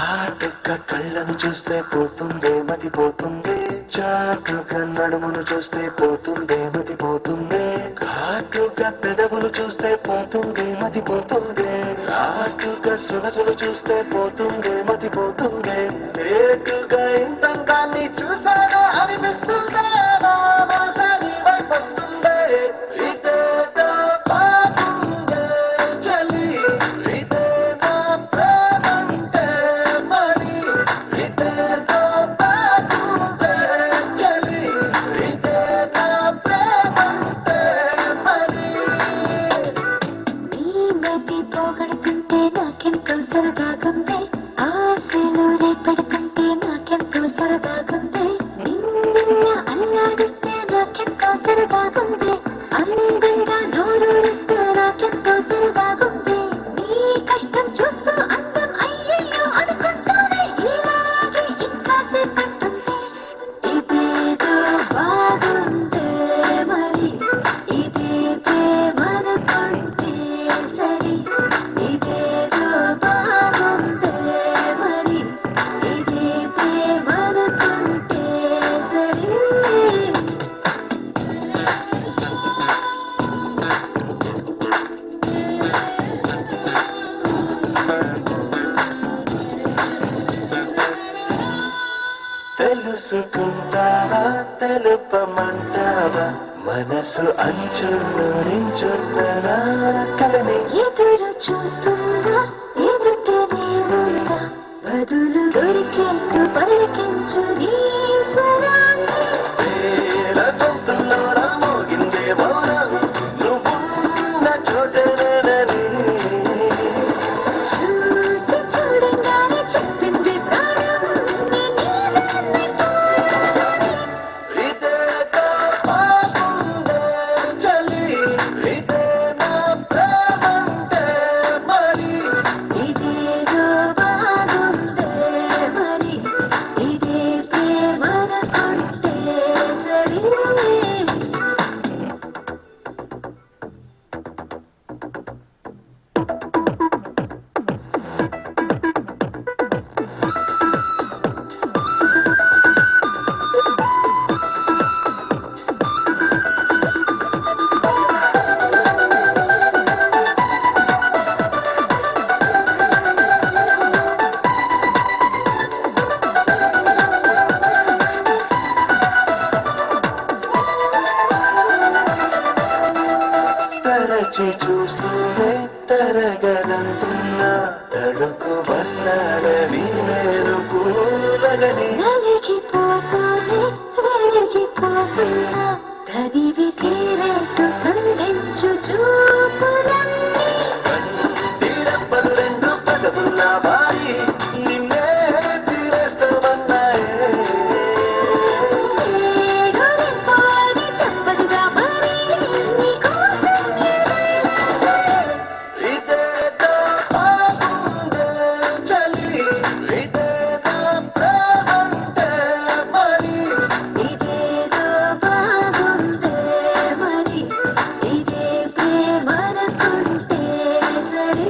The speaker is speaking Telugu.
చాటుగా కళ్ళను చూస్తే పోతుందే మతిపోతుందే, చాటుగా నడుమును చూస్తే పోతుందే మతిపోతుందే, ఘాటుగా పెదవులు చూస్తే పోతుందే మతిపోతుందే, రాటుగా సొగసులు చూస్తే పోతుందే మతిపోతుందే, లేటుగా ఇంతంగాన్ని చూసాగా అనిపిస్తుందే, నా మనసాని వైపొస్తుందే, ఇదేదో బాగుందే చలి, ఇదే నా ప్రేమంటే మరి, ఇదేదో బాగుందే చలి, ఇదే నా ప్రేమంటే మరి. నీ మతి పోగొడుతుంటే నాకెంతో సరదాగుంది, ఆశలు రేపెడుతుంటే నాకెంతో సరదాగుంది, నిన్న అల్లాడిస్తే నాకెంతో సరదాగుంది, అందంగా నోరూరిస్తే నాకెంతో సరదాగుంది, నీ కష్టం చూస్తూ అందం అయ్యయ్యో అనుకుంటానే ఇలాగే ఇంకాసేపట్టుంది, ఇదేదో బాగుందే మరి, ఇదే ప్రేమనుకుంటే సరి, ఇదేదో బాగుందే మరి, ఇదే ప్రేమనుకుంటే సరి. తెలుసుకుంటావా తెలుపమంటావా, మనసు అంచుల్లో నించున్న కలని, ఎదురు చూస్తుందా ఎదుటనే ఉందా, బదులు దొరికేట్టు పలికించు నీ స్వరాన్ని, వేల గొంతుల్లో మోగిందే మౌనం, నువ్వున్న చోటనేనని, చూసి చూడంగానే చెప్పింది ప్రాణం, ఇదేదో బాగుందే చలి, ఇదే నా ప్రేమంటే మరి, ఇదేదో బాగుందే మరి, ఇదే ప్రేమనుకుంటే సరి. తరచి చూస్తూనే తరగదంటున్నా, తడుకు వన్నాడని నేను కూలగని, నలిగిపోతూనే వెలిగిపోతున్నా, తనివి తీరేట్టు సంధించు చూపులన్నీ, తీరప్పలు రెండు పదవుల్లా బాయి నిన్నే తీరేస్తామన్నాయే, ఏడు నింపాలి తప్పదుగా మరి, నీకోసం ఏదైనా సరే. ఇదేదో బాగుందే చలి, ఇదే నా ప్రేమంటే మరి, ఇదేదో బాగుందే మరి, ఇదే ప్రేమనుకుంటే సరి.